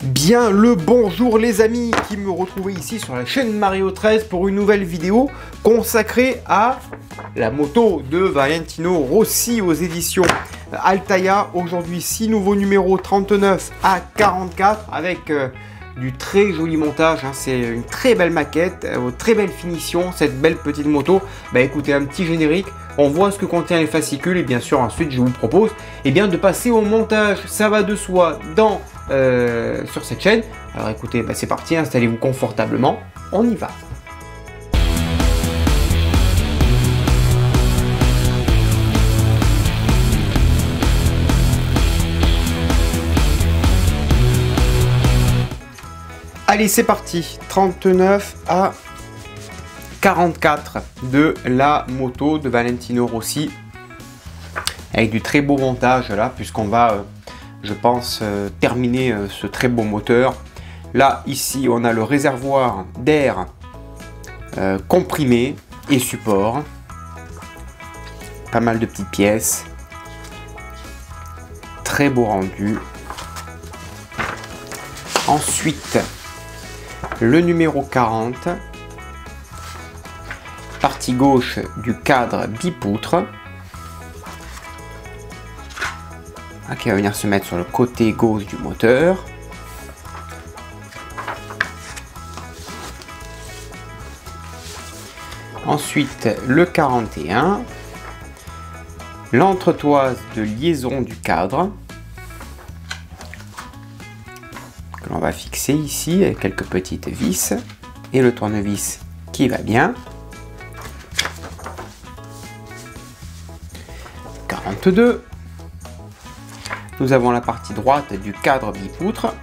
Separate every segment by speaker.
Speaker 1: Bien le bonjour les amis qui me retrouvent ici sur la chaîne Mario 13 pour une nouvelle vidéo consacrée à la moto de Valentino Rossi aux éditions Altaïa. Aujourd'hui 6 nouveaux numéros 39 à 44 avec du très joli montage, hein. C'est une très belle maquette, très belle finition, cette belle petite moto. Bah écoutez, un petit générique, on voit ce que contient les fascicules et bien sûr ensuite je vous propose de passer au montage, ça va de soi sur cette chaîne. Alors écoutez, c'est parti, installez-vous confortablement, on y va. Allez, c'est parti, 39 à 44 de la moto de Valentino Rossi avec du très beau montage là, puisqu'on va, je pense, terminer ce très beau moteur. Là, ici, on a le réservoir d'air comprimé et support. Pas mal de petites pièces. Très beau rendu. Ensuite, le numéro 40, partie gauche du cadre bipoutre, qui va venir se mettre sur le côté gauche du moteur. Ensuite, le 41, l'entretoise de liaison du cadre, que l'on va fixer ici avec quelques petites vis et le tournevis qui va bien. 42, nous avons la partie droite du cadre bipoutre.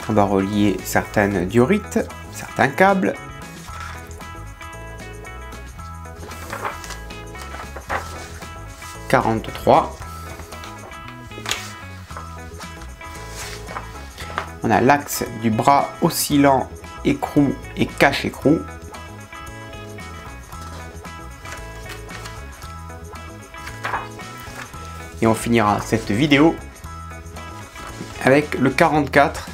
Speaker 1: On va relier certaines diorites, certains câbles. 43. On a l'axe du bras oscillant écrou et cache-écrou. Et on finira cette vidéo avec le 44,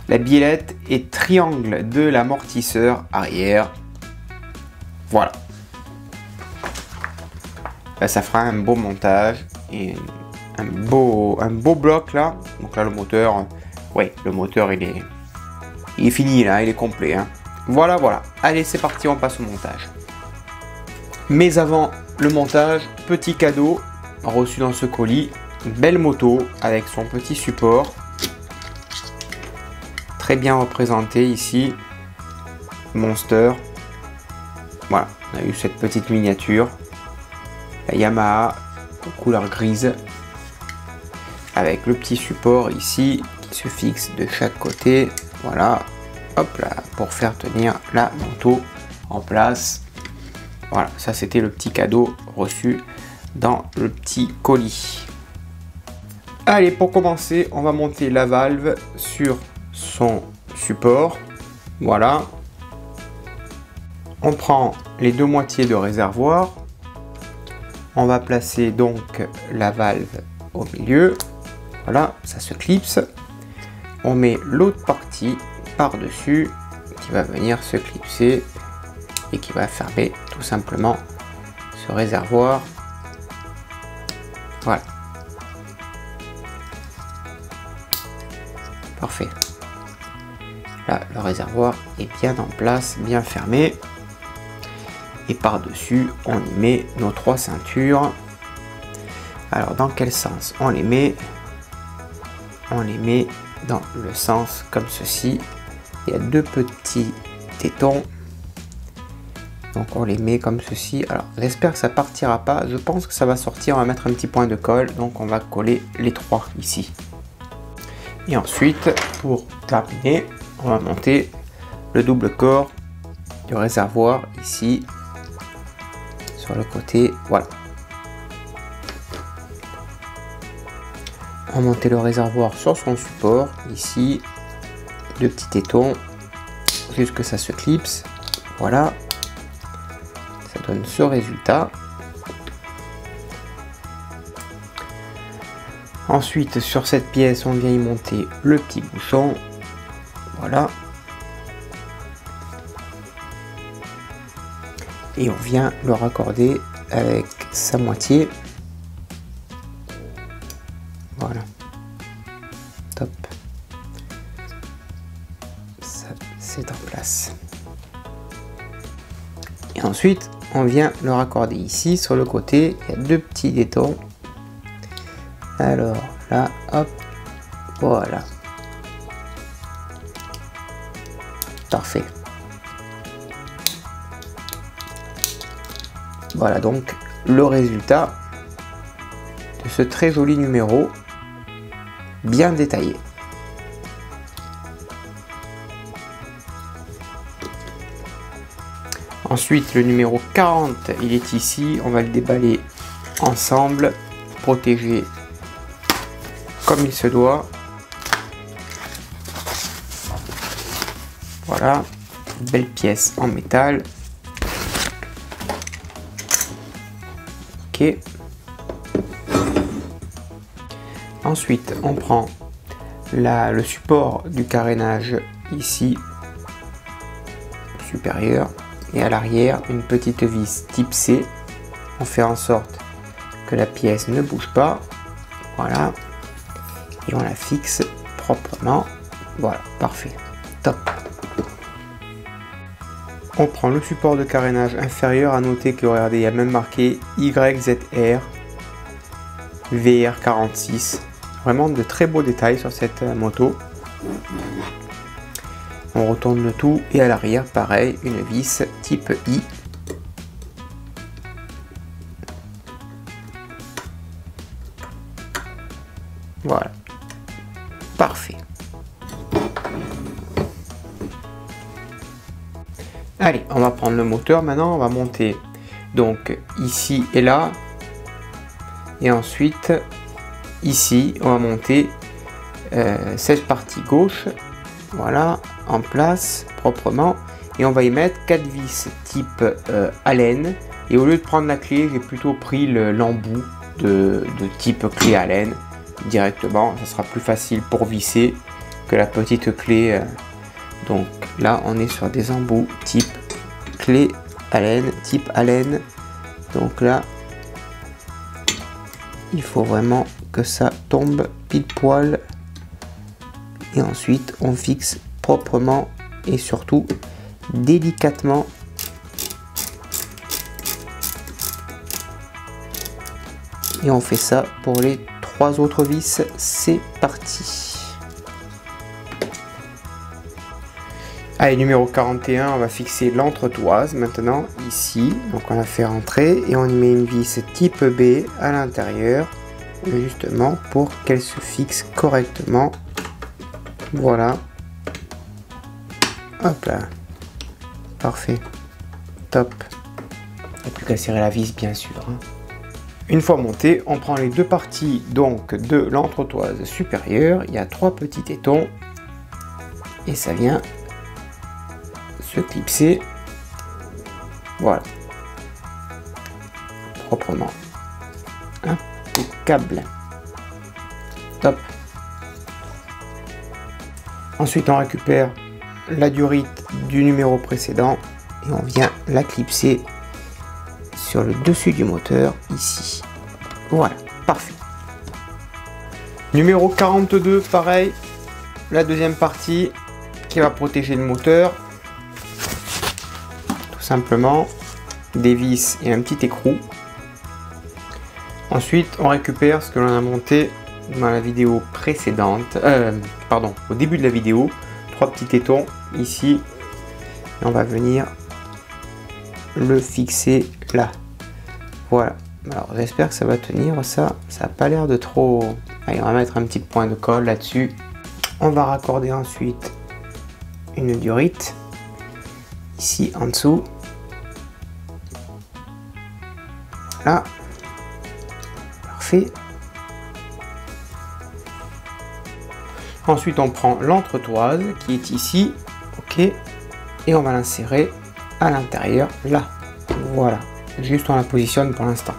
Speaker 1: la biellette et triangle de l'amortisseur arrière. Voilà. Là, ça fera un beau montage et un beau bloc là. Donc là, le moteur, ouais, le moteur il est fini là, il est complet, hein. Voilà. Allez, c'est parti, on passe au montage. Mais avant le montage, petit cadeau reçu dans ce colis, une belle moto avec son petit support, très bien représenté ici, Monster. Voilà, on a eu cette petite miniature, la Yamaha couleur grise, avec le petit support ici qui se fixe de chaque côté. Voilà, hop là, pour faire tenir la moto en place. Voilà, ça c'était le petit cadeau reçu dans le petit colis. Allez, pour commencer, on va monter la valve sur son support. Voilà. On prend les deux moitiés de réservoir. On va placer donc la valve au milieu. Voilà, ça se clipse. On met l'autre partie par-dessus qui va venir se clipser et qui va fermer tout simplement ce réservoir. Voilà. Parfait. Là, le réservoir est bien en place, bien fermé. Et par-dessus, on y met nos trois ceintures. Alors, dans quel sens on les met? On les met dans le sens comme ceci. Il y a deux petits tétons. Donc on les met comme ceci. Alors j'espère que ça partira pas. Je pense que ça va sortir. On va mettre un petit point de colle. Donc on va coller les trois ici. Et ensuite, pour terminer, on va monter le double corps du réservoir ici sur le côté. Voilà. On va monter le réservoir sur son support ici. Deux petits tétons jusque ça se clipse. Voilà. Ça donne ce résultat. Ensuite, sur cette pièce, on vient y monter le petit bouchon. Voilà. Et on vient le raccorder avec sa moitié. Voilà. Top. Ça, c'est en place. Et ensuite, on vient le raccorder ici, sur le côté. Il y a deux petits détons. Alors, là, hop. Voilà. Parfait. Voilà donc le résultat de ce très joli numéro bien détaillé. Ensuite, le numéro 40, il est ici. On va le déballer ensemble, protéger comme il se doit. Voilà, belle pièce en métal. Ok. Ensuite, on prend le support du carénage ici, supérieur, et à l'arrière, une petite vis type C. On fait en sorte que la pièce ne bouge pas. Voilà. Et on la fixe proprement. Voilà, parfait. Top. On prend le support de carénage inférieur. À noter que, regardez, il y a même marqué YZR VR46. Vraiment de très beaux détails sur cette moto. On retourne le tout et à l'arrière, pareil, une vis type I. Voilà. Parfait. Allez, on va prendre le moteur maintenant. On va monter donc ici et là. Et ensuite, ici, on va monter cette partie gauche. Voilà, en place proprement. Et on va y mettre 4 vis type Allen. Et au lieu de prendre la clé, j'ai plutôt pris l'embout de type clé Allen directement. Ça sera plus facile pour visser que la petite clé. Donc là, on est sur des embouts type clé Allen, type Allen. Donc là, il faut vraiment que ça tombe pile poil. Et ensuite, on fixe proprement et surtout délicatement. Et on fait ça pour les 3 autres vis. C'est parti. Allez, numéro 41, on va fixer l'entretoise maintenant ici. Donc on la fait rentrer et on y met une vis type B à l'intérieur, justement pour qu'elle se fixe correctement. Voilà. Hop là. Parfait. Top. Il n'y a plus qu'à serrer la vis, bien sûr. Une fois monté, on prend les deux parties donc de l'entretoise supérieure. Il y a 3 petits tétons. Et ça vient se clipser. Voilà. Proprement. Impeccable. Top. Ensuite, on récupère la durite du numéro précédent et on vient la clipser sur le dessus du moteur ici. Voilà, parfait. Numéro 42, pareil, la deuxième partie qui va protéger le moteur. Tout simplement, des vis et un petit écrou. Ensuite, on récupère ce que l'on a monté dans la vidéo précédente, pardon, au début de la vidéo, 3 petits tétons ici, et on va venir le fixer là. Voilà. Alors j'espère que ça va tenir, ça n'a pas l'air de trop. Allez, on va mettre un petit point de colle là-dessus. On va raccorder ensuite une durite ici en dessous. Là. Parfait. Ensuite, on prend l'entretoise qui est ici, ok, et on va l'insérer à l'intérieur, là. Voilà, juste on la positionne pour l'instant.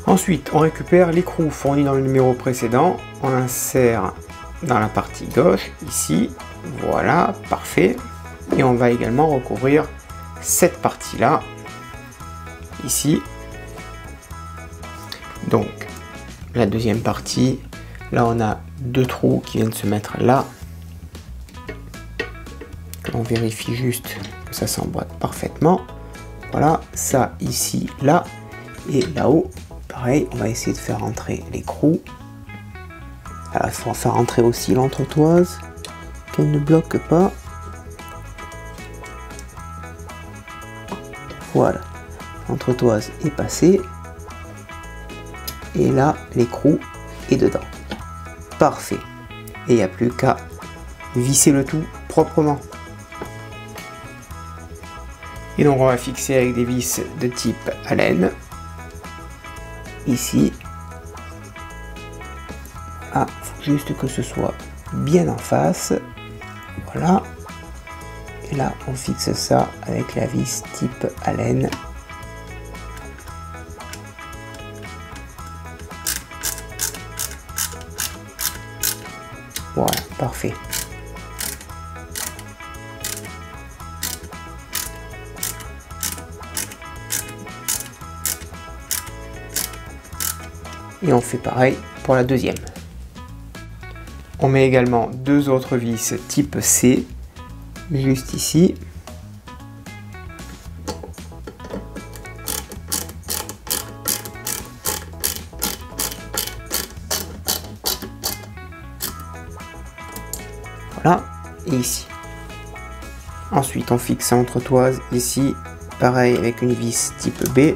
Speaker 1: Ensuite, on récupère l'écrou fourni dans le numéro précédent, on l'insère dans la partie gauche, ici, voilà, parfait. Et on va également recouvrir cette partie-là, ici. Donc, la deuxième partie, là on a deux trous qui viennent se mettre là. On vérifie juste que ça s'emboîte parfaitement. Voilà, ça ici, là, et là-haut. Pareil, on va essayer de faire rentrer l'écrou. Alors, il faut faire rentrer aussi l'entretoise, qu'elle ne bloque pas. Voilà, l'entretoise est passée. Et là, l'écrou est dedans. Parfait. Et il n'y a plus qu'à visser le tout proprement. Et donc, on va fixer avec des vis de type Allen. Ici. Ah, faut juste que ce soit bien en face. Voilà. Et là, on fixe ça avec la vis type Allen. Voilà, parfait. Et on fait pareil pour la deuxième. On met également deux autres vis type C, juste ici. Voilà, et ici. Ensuite, on fixe l'entretoise ici, pareil avec une vis type B.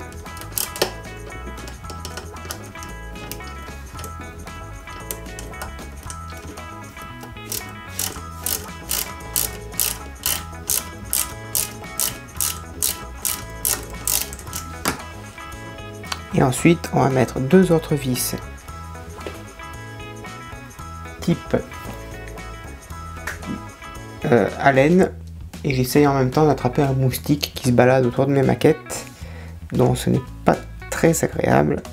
Speaker 1: Et ensuite, on va mettre deux autres vis type Allen. Et j'essaye en même temps d'attraper un moustique qui se balade autour de mes maquettes. Donc ce n'est pas très agréable.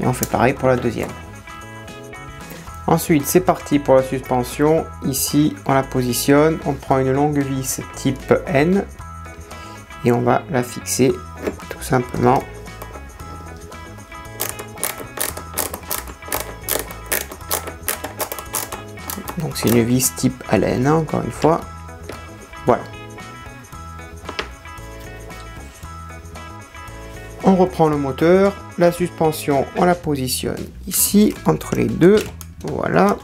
Speaker 1: Et on fait pareil pour la deuxième. Ensuite, c'est parti pour la suspension. Ici, on la positionne. On prend une longue vis type N. Et on va la fixer tout simplement. Donc c'est une vis type Allen, hein, encore une fois. Voilà. On reprend le moteur, la suspension, on la positionne ici, entre les deux, voilà,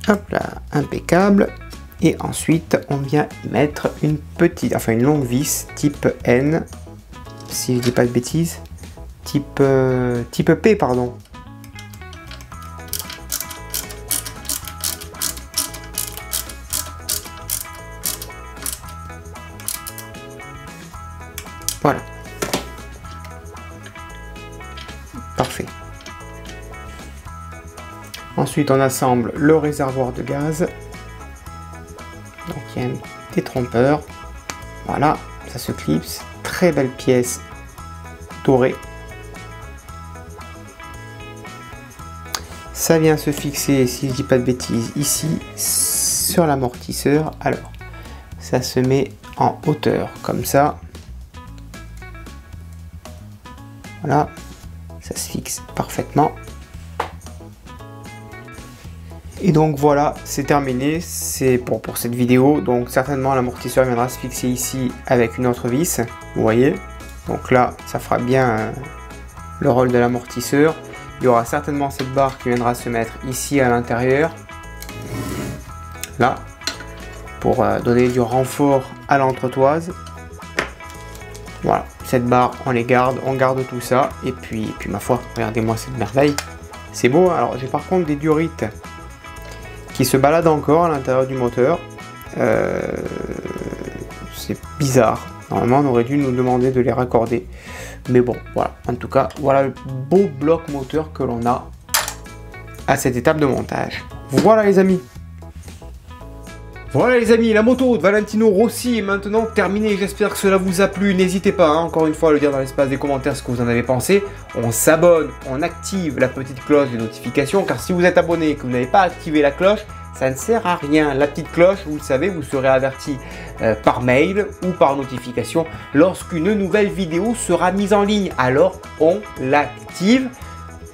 Speaker 1: hop là, impeccable, et ensuite on vient y mettre une petite, enfin une longue vis type N, si je dis pas de bêtises, type P, pardon. Voilà. Parfait. Ensuite, on assemble le réservoir de gaz. Donc, il y a un détrompeur. Voilà, ça se clipse. Très belle pièce dorée. Ça vient se fixer, si je dis pas de bêtises, ici, sur l'amortisseur. Alors, ça se met en hauteur, comme ça. Voilà. Ça se fixe parfaitement. Et donc voilà, c'est terminé, c'est pour cette vidéo. Donc certainement l'amortisseur viendra se fixer ici avec une autre vis, vous voyez. Donc là, ça fera bien le rôle de l'amortisseur. Il y aura certainement cette barre qui viendra se mettre ici à l'intérieur, là, pour donner du renfort à l'entretoise. Voilà, cette barre, on les garde, on garde tout ça. Et puis ma foi, regardez-moi cette merveille. C'est beau, hein. Alors j'ai par contre des durites qui se baladent encore à l'intérieur du moteur. C'est bizarre. Normalement, on aurait dû nous demander de les raccorder. Mais bon, voilà. En tout cas, voilà le beau bloc moteur que l'on a à cette étape de montage. Voilà les amis. Voilà les amis, la moto de Valentino Rossi est maintenant terminée. J'espère que cela vous a plu. N'hésitez pas, hein, encore une fois, à le dire dans l'espace des commentaires ce que vous en avez pensé. On s'abonne, on active la petite cloche de notification, car si vous êtes abonné et que vous n'avez pas activé la cloche, ça ne sert à rien. La petite cloche, vous le savez, vous serez averti par mail ou par notification lorsqu'une nouvelle vidéo sera mise en ligne. Alors, on l'active.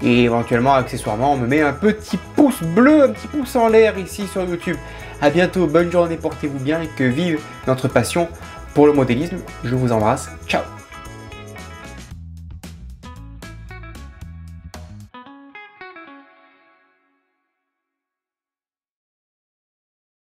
Speaker 1: Et éventuellement, accessoirement, on me met un petit pouce bleu, un petit pouce en l'air ici sur YouTube. A bientôt, bonne journée, portez-vous bien et que vive notre passion pour le modélisme. Je vous embrasse, ciao.